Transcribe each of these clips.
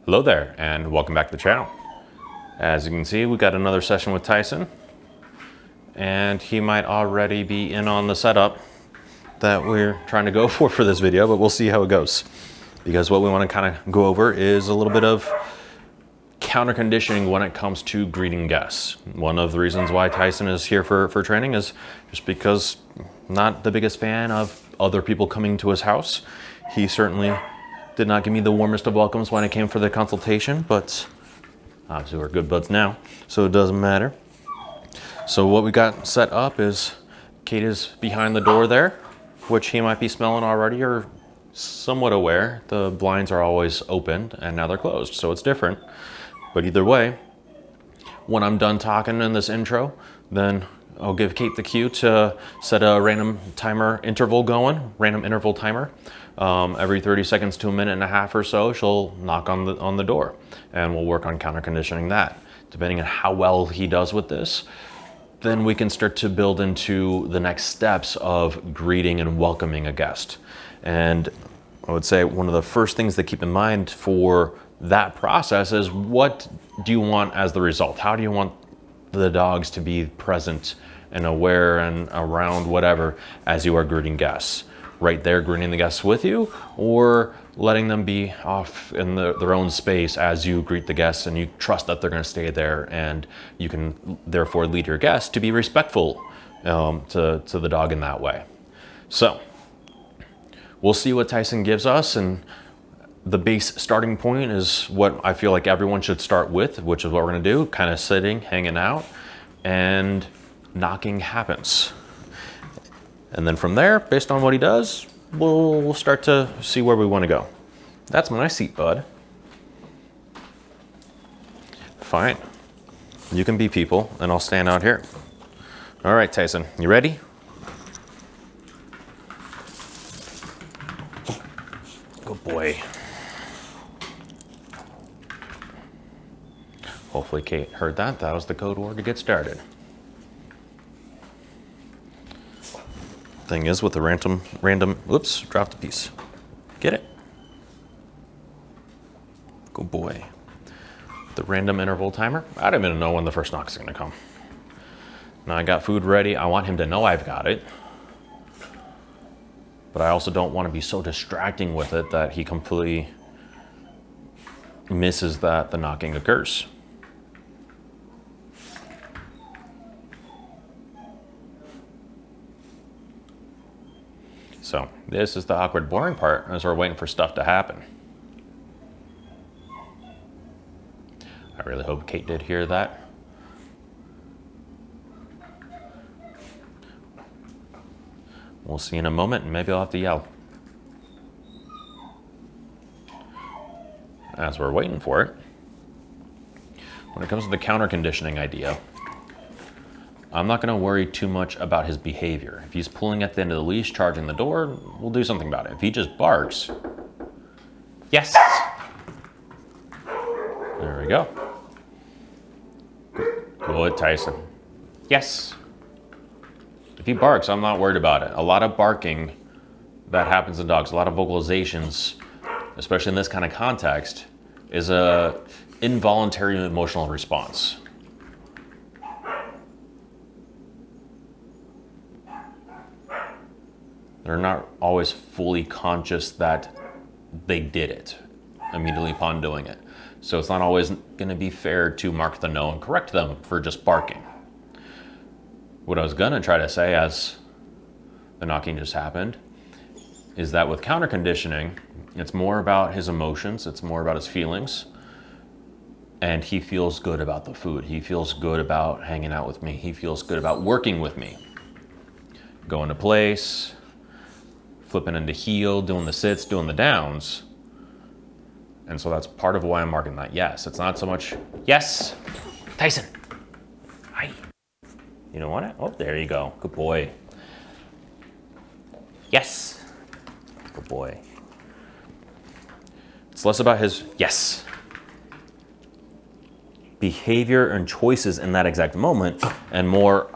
Hello there, and welcome back to the channel. As you can see, we got another session with Tyson, and he might already be in on the setup that we're trying to go for this video, but we'll see how it goes. Because what we want to kind of go over is a little bit of counter conditioning when it comes to greeting guests. One of the reasons why Tyson is here for training is just because not the biggest fan of other people coming to his house. He certainly did not give me the warmest of welcomes when I came for the consultation, but obviously we're good buds now, so it doesn't matter. So what we got set up is Kate is behind the door there, which he might be smelling already or somewhat aware. The blinds are always open and now they're closed, so it's different. But either way, when I'm done talking in this intro, then I'll give Kate the cue to set a random timer interval going, random interval timer. Every 30 seconds to a minute and a half or so, she'll knock on the door, and we'll work on counter conditioning that. Depending on how well he does with this, then we can start to build into the next steps of greeting and welcoming a guest. And I would say one of the first things to keep in mind for that process is, what do you want as the result? How do you want the dogs to be present and aware and around whatever as you are greeting guests? Right there greeting the guests with you, or letting them be off in their own space as you greet the guests and you trust that they're going to stay there, and you can therefore lead your guests to be respectful to the dog in that way. So we'll see what Tyson gives us, and the base starting point is what I feel like everyone should start with, which is what we're going to do, kind of sitting, hanging out, and knocking happens. And then from there, based on what he does, we'll start to see where we want to go. That's my seat, bud. Fine. You can be people, and I'll stand out here. All right, Tyson, you ready? Good boy. Hopefully Kate heard that. That was the code word to get started. Thing is, with the random, oops, dropped a piece. Get it? Good boy. The random interval timer, I don't even know when the first knock is gonna come. Now I got food ready. I want him to know I've got it. But I also don't want to be so distracting with it that he completely misses that the knocking occurs. So this is the awkward, boring part as we're waiting for stuff to happen. I really hope Kate did hear that. We'll see in a moment, and maybe I'll have to yell. As we're waiting for it, when it comes to the counter conditioning idea, I'm not going to worry too much about his behavior. If he's pulling at the end of the leash, charging the door, we'll do something about it. If he just barks, yes! There we go. Good, Tyson. Yes! If he barks, I'm not worried about it. A lot of barking that happens in dogs, a lot of vocalizations, especially in this kind of context, is a involuntary emotional response. They're not always fully conscious that they did it immediately upon doing it. So it's not always going to be fair to mark the no and correct them for just barking. What I was going to try to say as the knocking just happened is that with counter conditioning, it's more about his emotions, it's more about his feelings, and he feels good about the food. He feels good about hanging out with me. He feels good about working with me. Going to place, flipping into heel, doing the sits, doing the downs. And so that's part of why I'm marking that yes. It's not so much, yes, Tyson, hi. You don't want it? Oh, there you go, good boy. Yes, good boy. It's less about his yes behavior and choices in that exact moment, and more,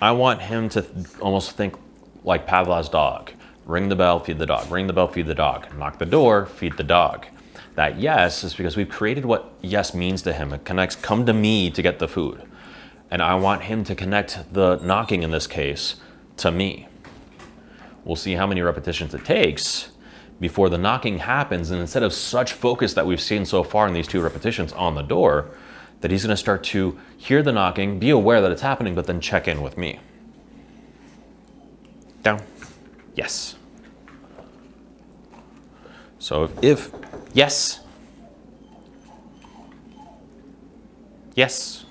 I want him to almost think like Pavlov's dog. Ring the bell, feed the dog. Ring the bell, feed the dog. Knock the door, feed the dog. That yes is because we've created what yes means to him. It connects, come to me to get the food. And I want him to connect the knocking in this case to me. We'll see how many repetitions it takes before the knocking happens. And instead of such focus that we've seen so far in these 2 repetitions on the door, that he's gonna start to hear the knocking, be aware that it's happening, but then check in with me. Down, yes. So if yes, yes.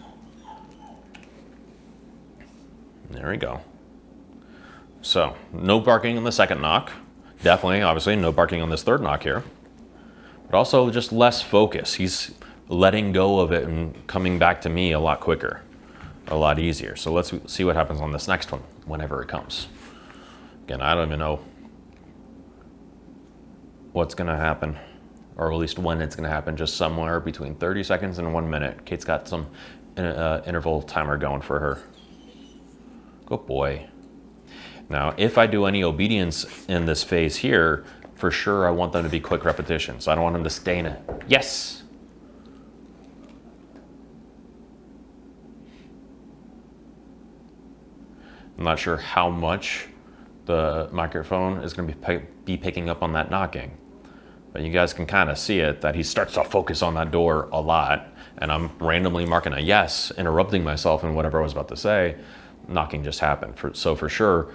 There we go. So no barking on the second knock. Definitely, obviously, no barking on this third knock here. But also just less focus. He's letting go of it and coming back to me a lot quicker, a lot easier. So let's see what happens on this next one, whenever it comes. Again, I don't even know what's gonna happen, or at least when it's gonna happen, just somewhere between 30 seconds and 1 minute. Kate's got some interval timer going for her. Good boy. Now, if I do any obedience in this phase here, for sure I want them to be quick repetitions. I don't want them to stay in it. Yes. I'm not sure how much the microphone is going to be picking up on that knocking, but you guys can kind of see it, that he starts to focus on that door a lot, and I'm randomly marking a yes, interrupting myself in whatever I was about to say. Knocking just happened. So for sure,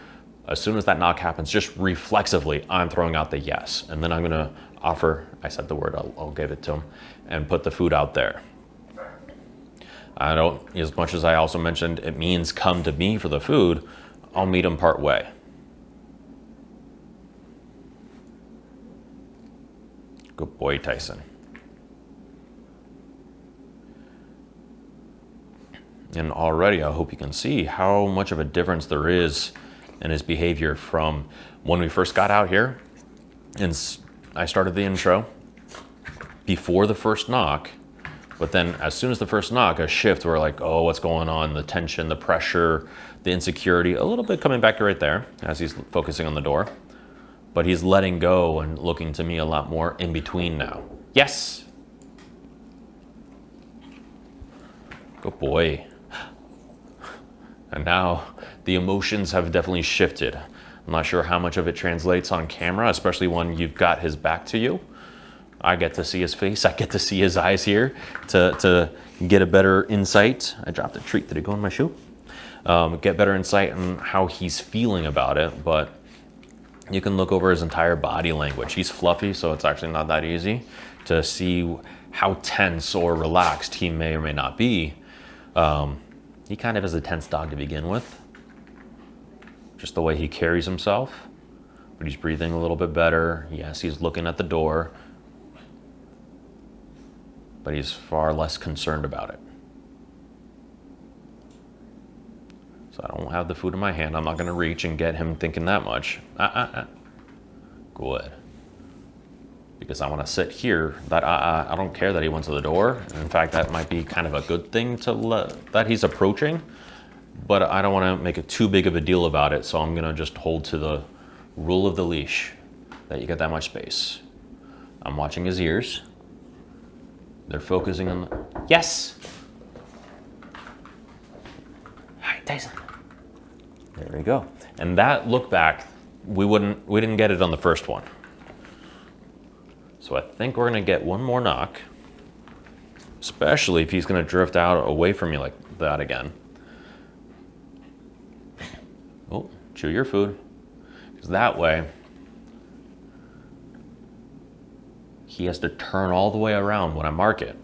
as soon as that knock happens, just reflexively, I'm throwing out the yes, and then I'm going to offer, I said the word, I'll give it to him, and put the food out there. I don't, as much as I also mentioned it means come to me for the food, I'll meet him part way. Good boy, Tyson. And already I hope you can see how much of a difference there is in his behavior from when we first got out here and I started the intro before the first knock. But then as soon as the first knock, a shift, we're like, oh, what's going on? The tension, the pressure, the insecurity, a little bit coming back right there as he's focusing on the door. But he's letting go and looking to me a lot more in between now. Yes. Good boy. And now the emotions have definitely shifted. I'm not sure how much of it translates on camera, especially when you've got his back to you. I get to see his face. I get to see his eyes here to get a better insight. I dropped a treat. Did it go in my shoe? Get better insight on how he's feeling about it. But you can look over his entire body language. He's fluffy, so it's actually not that easy to see how tense or relaxed he may or may not be. He kind of is a tense dog to begin with. Just the way he carries himself. But he's breathing a little bit better. Yes, he's looking at the door. But he's far less concerned about it. So I don't have the food in my hand. I'm not going to reach and get him thinking that much. Good. Because I want to sit here. I don't care that he went to the door. In fact, that might be kind of a good thing that he's approaching. But I don't want to make it too big of a deal about it. So I'm going to just hold to the rule of the leash, that you get that much space. I'm watching his ears. They're focusing on the, yes. Hi, Tyson. There we go. And that look back, we didn't get it on the first one. So I think we're gonna get one more knock, especially if he's gonna drift out away from me like that again. Oh, chew your food. Because that way, he has to turn all the way around when I mark it.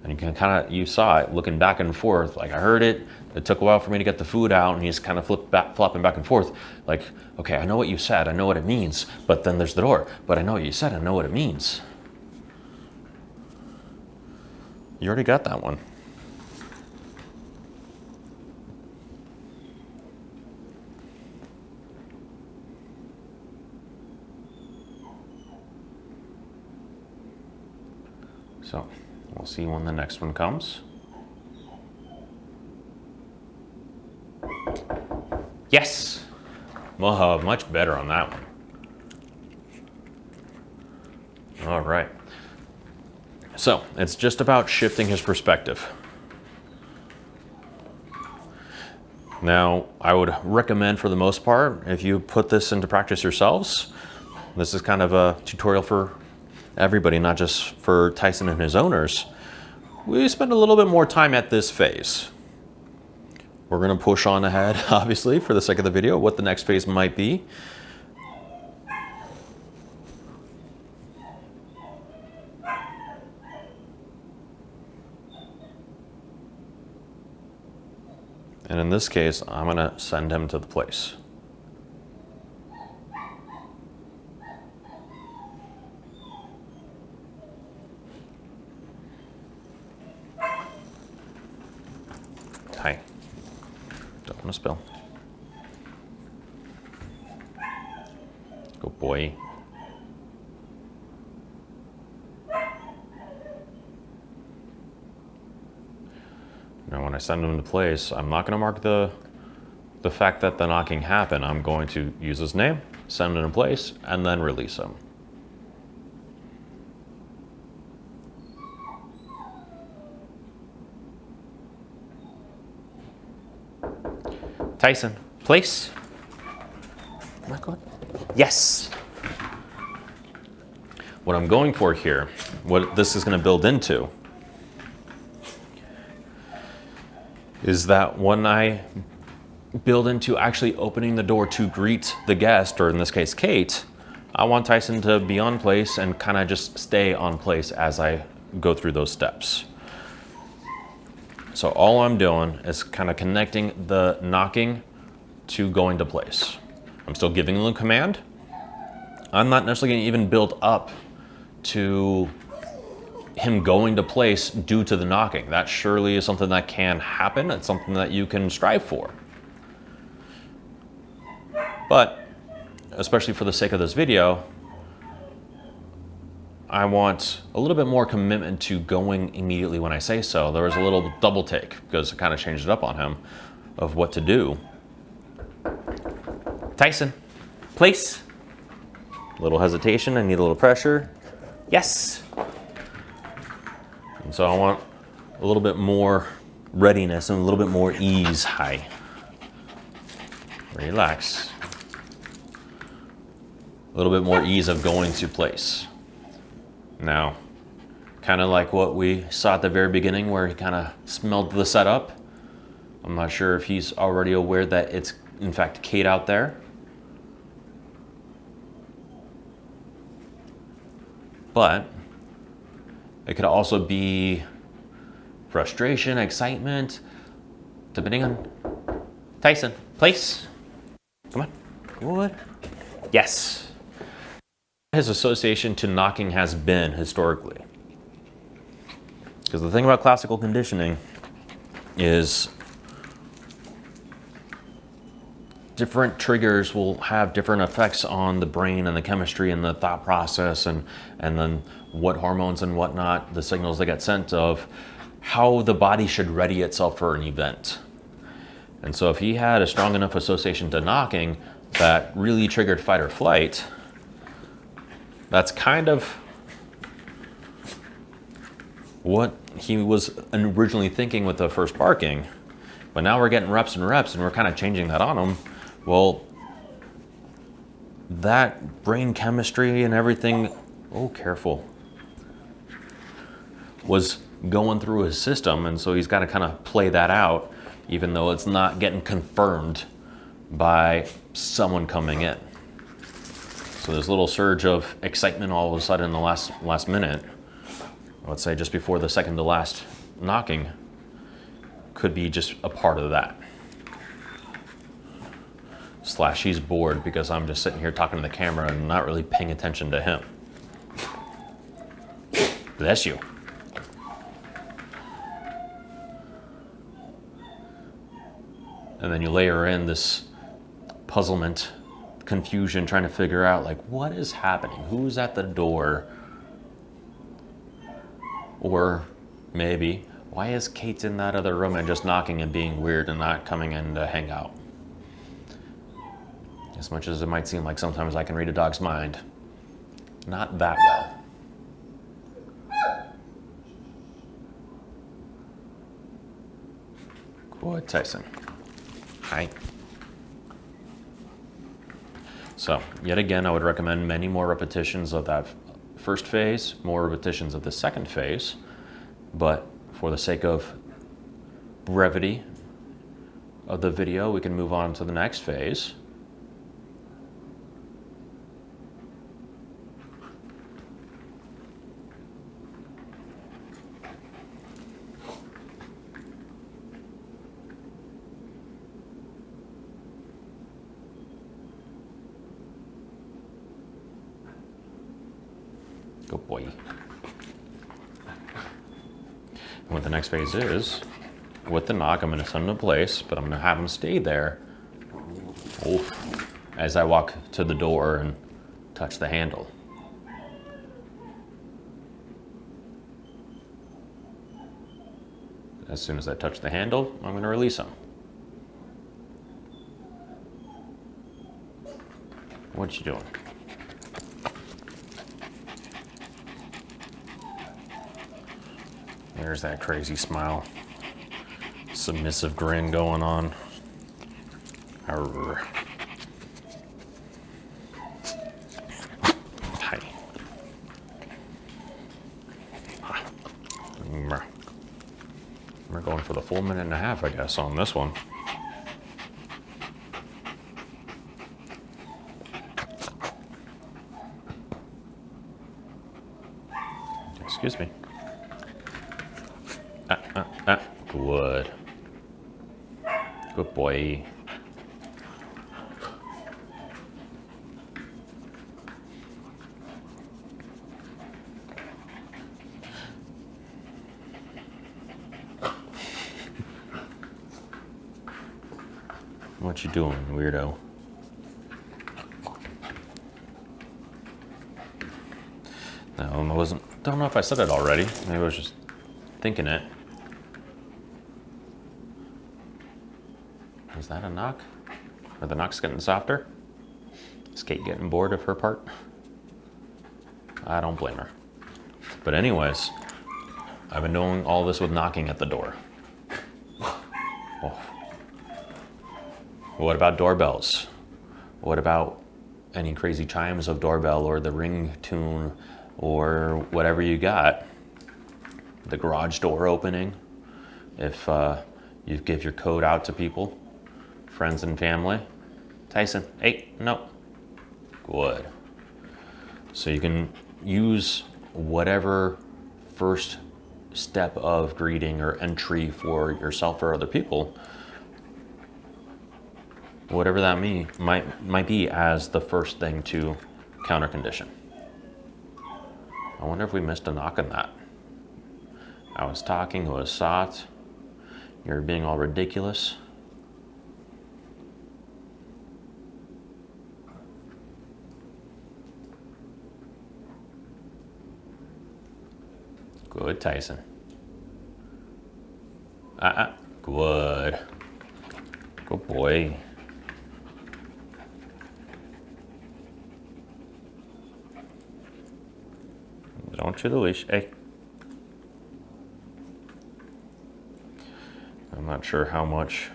And you can you saw it looking back and forth, like I heard it. It took a while for me to get the food out, and he's kind of flopping back and forth. Like, okay, I know what you said, I know what it means, but then there's the door. But I know what you said, I know what it means. You already got that one. So we'll see when the next one comes. Yes! Much better on that one. All right. So it's just about shifting his perspective. Now, I would recommend for the most part, if you put this into practice yourselves, this is kind of a tutorial for everybody, not just for Tyson and his owners. We spend a little bit more time at this phase. We're gonna push on ahead, obviously, for the sake of the video, what the next phase might be. And in this case, I'm gonna send him to the place. Hi. Don't want to spill. Good boy. Now when I send him to place, I'm not going to mark the fact that the knocking happened. I'm going to use his name, send him in place, and then release him. Tyson, place. Am I good? Yes. What I'm going for here, what this is going to build into, is that when I build into actually opening the door to greet the guest, or in this case, Kate, I want Tyson to be on place and kind of just stay on place as I go through those steps. So all I'm doing is kind of connecting the knocking to going to place. I'm still giving them the command. I'm not necessarily going to even build up to him going to place due to the knocking. That surely is something that can happen. It's something that you can strive for. But, especially for the sake of this video, I want a little bit more commitment to going immediately when I say so. There was a little double take because I kind of changed it up on him of what to do. Tyson, place. A little hesitation, I need a little pressure. Yes. And so I want a little bit more readiness and a little bit more ease. Hi. Relax. A little bit more ease of going to place. Now, kind of like what we saw at the very beginning where he kind of smelled the setup. I'm not sure if he's already aware that it's in fact Kate out there. But it could also be frustration, excitement, depending on Tyson, place. Come on, good. Yes. His association to knocking has been historically. Because the thing about classical conditioning is different triggers will have different effects on the brain and the chemistry and the thought process and then what hormones and whatnot, the signals that get sent of how the body should ready itself for an event. And so if he had a strong enough association to knocking that really triggered fight or flight, that's kind of what he was originally thinking with the first barking. But now we're getting reps and reps and we're kind of changing that on him. Well, that brain chemistry and everything, oh, careful, was going through his system. And so he's got to kind of play that out, even though it's not getting confirmed by someone coming in. So this little surge of excitement all of a sudden in the last minute, let's say just before the second to last knocking, could be just a part of that. Slash he's bored because I'm just sitting here talking to the camera and not really paying attention to him. Bless you. And then you layer in this puzzlement, confusion, trying to figure out like what is happening, who's at the door, or maybe why is Kate in that other room and just knocking and being weird and not coming in to hang out. As much as it might seem like sometimes I can read a dog's mind, not that well. boy, Tyson. Hi. So, yet again, I would recommend many more repetitions of that first phase, more repetitions of the second phase, but for the sake of brevity of the video, we can move on to the next phase. Good boy. And what the next phase is, with the knock, I'm going to set him in place, but I'm going to have him stay there as I walk to the door and touch the handle. As soon as I touch the handle, I'm going to release him. What you doing? There's that crazy smile. Submissive grin going on. Arr. Hi. We're going for the full minute and a half, I guess, on this one. Excuse me. Good. Good boy. What you doing, weirdo? No, don't know if I said it already. Maybe I was just thinking it. Is that a knock? Are the knocks getting softer? Is Kate getting bored of her part? I don't blame her. But anyways, I've been doing all this with knocking at the door. Oh. What about doorbells? What about any crazy chimes of doorbell or the ring tune or whatever you got? The garage door opening. If you give your code out to people, friends and family. Tyson, hey, no. Good. So you can use whatever first step of greeting or entry for yourself or other people, whatever that might be, as the first thing to counter condition. I wonder if we missed a knock on that. I was talking, it was soft. You're being all ridiculous. Good, Tyson. Good. Good boy. Don't chew the leash. Hey. I'm not sure how much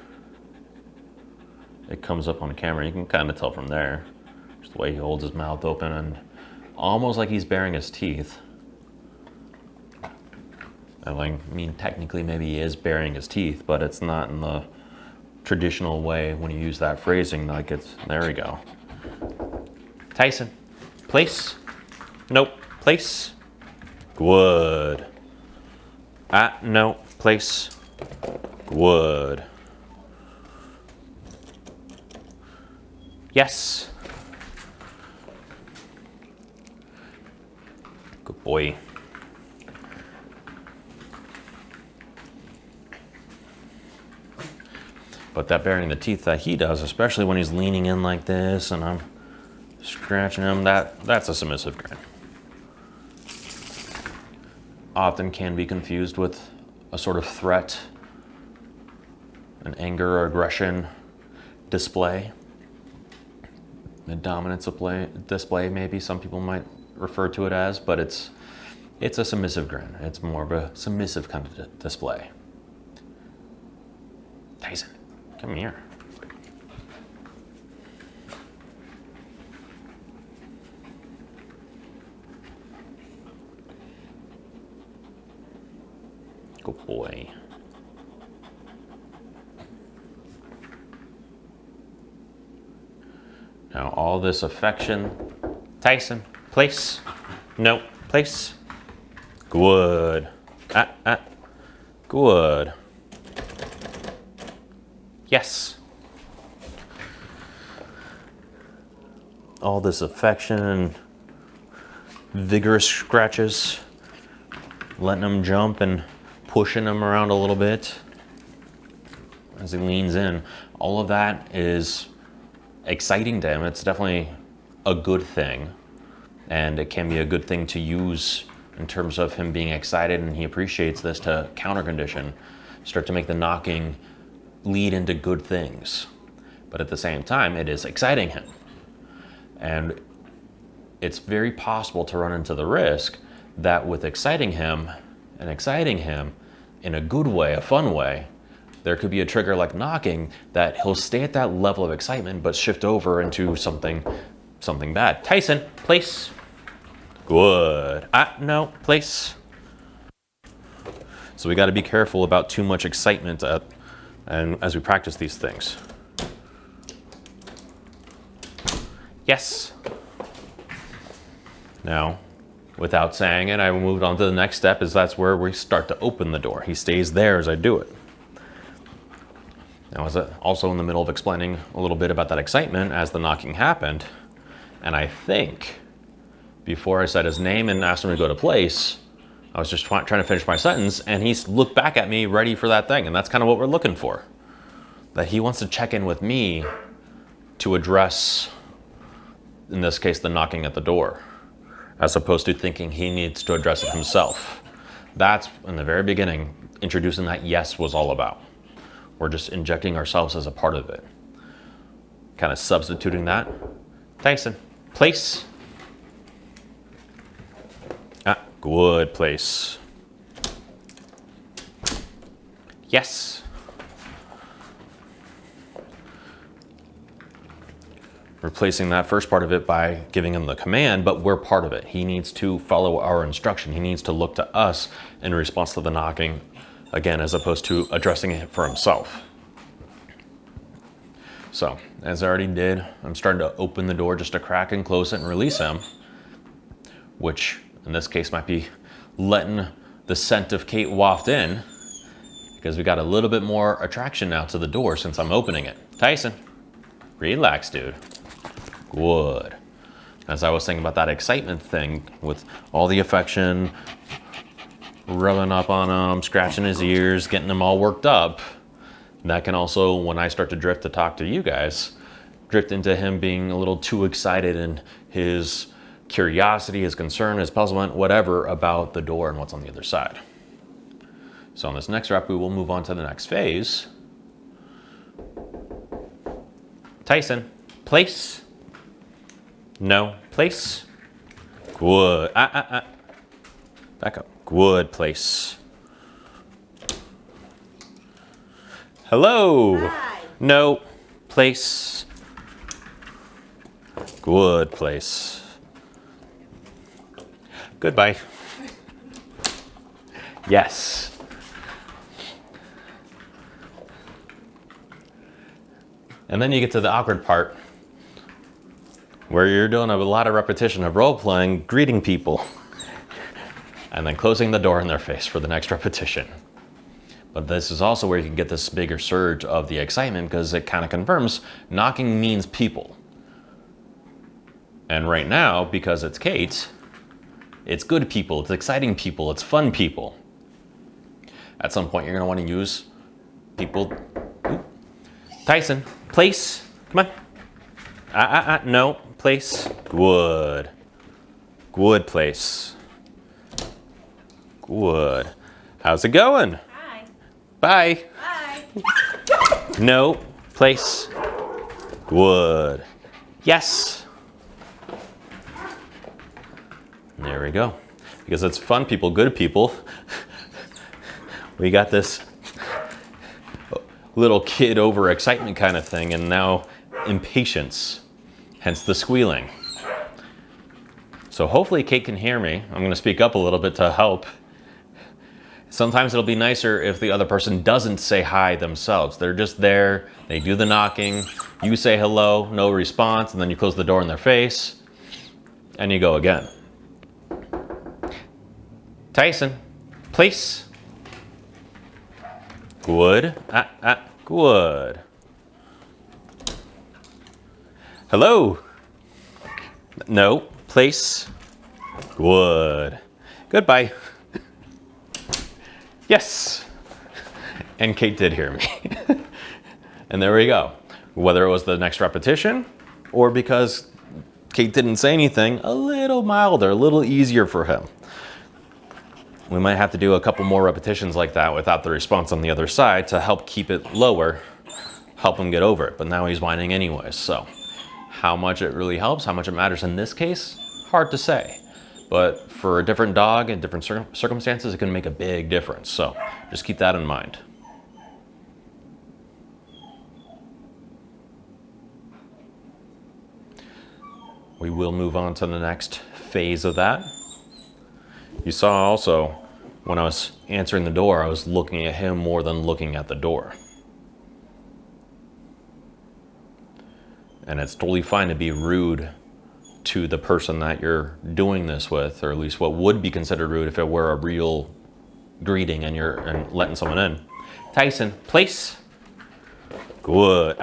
it comes up on camera. You can kind of tell from there. Just the way he holds his mouth open and almost like he's baring his teeth. I mean, technically maybe he is baring his teeth, but it's not in the traditional way when you use that phrasing. Like it's, there we go. Tyson, place. Nope, place. Good. No, place. Good. Yes. Good boy. But that baring the teeth that he does, especially when he's leaning in like this and I'm scratching him, that's a submissive grin. Often can be confused with a sort of threat, an anger or aggression display, a dominance display maybe some people might refer to it as, but it's a submissive grin. It's more of a submissive kind of display. Tyson, come here. Good boy. Now all this affection. Tyson, place. No, place. Good. Good. Yes. All this affection and vigorous scratches, letting him jump and pushing him around a little bit as he leans in. All of that is exciting to him. It's definitely a good thing, and it can be a good thing to use in terms of him being excited, and he appreciates this to counter condition, start to make the knocking lead into good things. But at the same time, it is exciting him. And it's very possible to run into the risk that with exciting him in a good way, a fun way, there could be a trigger like knocking that he'll stay at that level of excitement but shift over into something bad. Tyson, place. Good. No, place. So we got to be careful about too much excitement and as we practice these things. Yes. Now, without saying it, I moved on to the next step, is that's where we start to open the door. He stays there as I do it. Now, I was also in the middle of explaining a little bit about that excitement as the knocking happened, and I think before I said his name and asked him to go to place, I was just trying to finish my sentence, and he looked back at me ready for that thing, and that's kind of what we're looking for. That he wants to check in with me to address, in this case, the knocking at the door, as opposed to thinking he needs to address it himself. That's, in the very beginning, introducing that yes was all about. We're just injecting ourselves as a part of it. Kind of substituting that. Tyson, place. Good, place. Yes. Replacing that first part of it by giving him the command, but we're part of it. He needs to follow our instruction. He needs to look to us in response to the knocking, again, as opposed to addressing it for himself. So, as I already did, I'm starting to open the door just a crack and close it and release him, which in this case might be letting the scent of Kate waft in, because we got a little bit more attraction now to the door since I'm opening it. Tyson, relax, dude. Good. As I was thinking about that excitement thing with all the affection, rubbing up on him, scratching his ears, getting him all worked up, that can also, when I start to drift to talk to you guys, drift into him being a little too excited and his curiosity, his concern, his puzzlement, whatever about the door and what's on the other side. So on this next rep, we will move on to the next phase. Tyson, place. No, place. Good. Back up. Good, place. Hello. Hi. No, place. Good, place. Goodbye. Yes. And then you get to the awkward part where you're doing a lot of repetition of role-playing, greeting people, and then closing the door in their face for the next repetition. But this is also where you can get this bigger surge of the excitement, because it kind of confirms knocking means people. And right now, because it's Kate, it's good people, it's exciting people, it's fun people. At some point, you're going to want to use people. Ooh. Tyson, place. Come on. No, place. Good. Good, place. Good. How's it going? Hi. Bye. Bye. No, place. Good. Yes. There we go. Because it's fun people, good people. We got this little kid overexcitement kind of thing, and now impatience, hence the squealing. So hopefully Kate can hear me. I'm going to speak up a little bit to help. Sometimes it'll be nicer if the other person doesn't say hi themselves. They're just there, they do the knocking, you say hello, no response, and then you close the door in their face, and you go again. Tyson, please. Good. Good. Hello. No, place. Good. Goodbye. Yes. And Kate did hear me. And there we go. Whether it was the next repetition or because Kate didn't say anything, a little milder, a little easier for him. We might have to do a couple more repetitions like that without the response on the other side to help keep it lower, help him get over it. But now he's whining anyways. So how much it really helps, how much it matters in this case, hard to say. But for a different dog in different circumstances, it can make a big difference. So just keep that in mind. We will move on to the next phase of that. You saw also when I was answering the door, I was looking at him more than looking at the door. And it's totally fine to be rude to the person that you're doing this with, or at least what would be considered rude if it were a real greeting and you're letting someone in. Tyson, place. Good.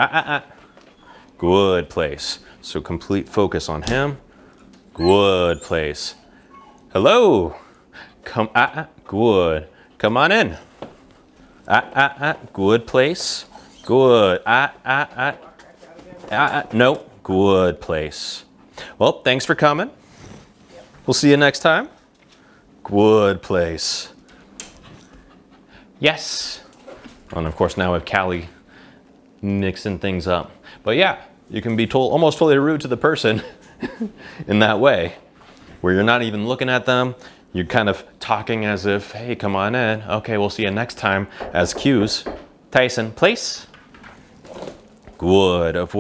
Good place. So complete focus on him. Good place. Hello. Come. Good. Come on in. Good place. Good. No. Good place. Well, thanks for coming. We'll see you next time. Good place. Yes. And of course now we have Callie mixing things up. But yeah, you can be almost totally rude to the person in that way, where you're not even looking at them. You're kind of talking as if, hey, come on in. Okay, we'll see you next time, as cues. Tyson, place. Good. Of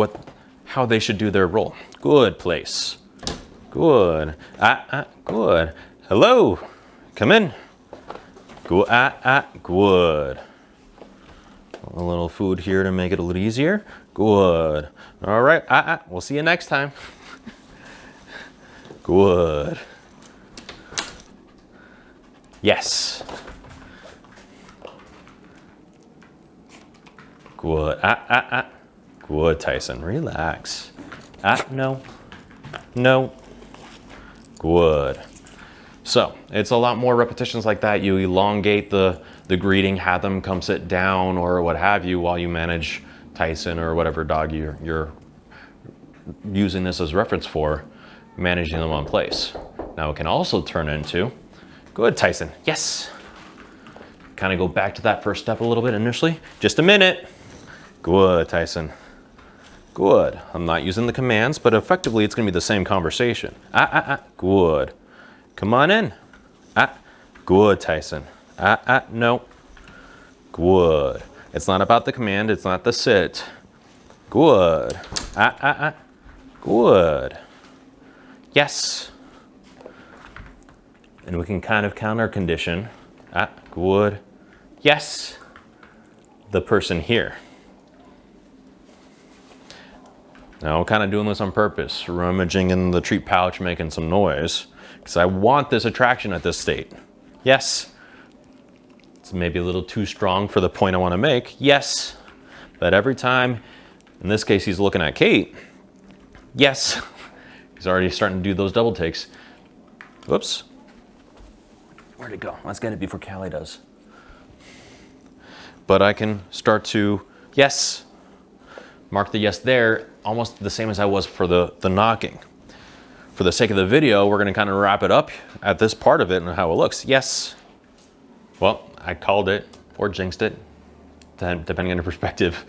how they should do their role. Good place. Good. Good. Hello. Come in. Good. Good. A little food here to make it a little easier. Good. All right. We'll see you next time. Good. Yes. Good. Good, Tyson. Relax. No. No. Good. So it's a lot more repetitions like that. You elongate the greeting, have them come sit down or what have you while you manage Tyson or whatever dog you're using this as reference for, managing them on place. Now it can also turn into, good, Tyson. Yes. Kind of go back to that first step a little bit initially. Just a minute. Good, Tyson. Good. I'm not using the commands, but effectively it's going to be the same conversation. Good. Come on in. Good, Tyson. No. Good. It's not about the command. It's not the sit. Good. Good. Yes. And we can kind of counter condition. Good. Yes. The person here. Now I'm kind of doing this on purpose, rummaging in the treat pouch, making some noise, because I want this attraction at this state. Yes. It's maybe a little too strong for the point I want to make. Yes. But every time, in this case, he's looking at Kate. Yes. He's already starting to do those double takes. Whoops. Where'd it go? Let's get it before Callie does. But I can start to, yes. Mark the yes there, almost the same as I was for the knocking. For the sake of the video, we're going to kind of wrap it up at this part of it and how it looks. Yes. Well, I called it or jinxed it, depending on your perspective.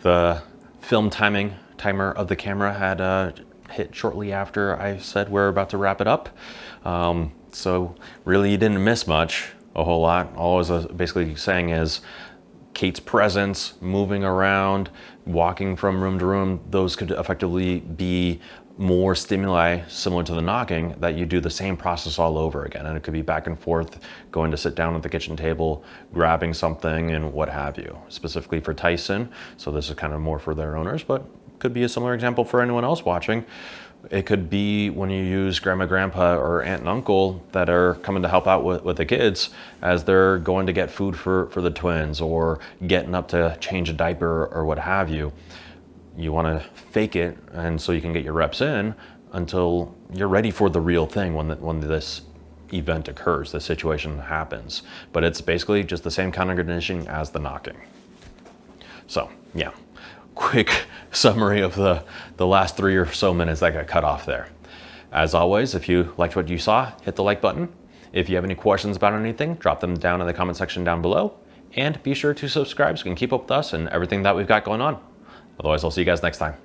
The film timer of the camera had hit shortly after I said we're about to wrap it up. So really you didn't miss much, a whole lot. All I was basically saying is Kate's presence, moving around, walking from room to room, those could effectively be more stimuli similar to the knocking that you do the same process all over again. And it could be back and forth, going to sit down at the kitchen table, grabbing something and what have you, specifically for Tyson. So this is kind of more for their owners, but could be a similar example for anyone else watching. It could be when you use grandma, grandpa, or aunt and uncle that are coming to help out with the kids as they're going to get food for the twins or getting up to change a diaper or what have you. You want to fake it, and so you can get your reps in until you're ready for the real thing when this event occurs, this situation happens. But it's basically just the same kind of conditioning as the knocking. So yeah, quick summary of the last 3 or so minutes that got cut off there. As always, if you liked what you saw, hit the like button. If you have any questions about anything, drop them down in the comment section down below. And be sure to subscribe so you can keep up with us and everything that we've got going on. Otherwise, I'll see you guys next time.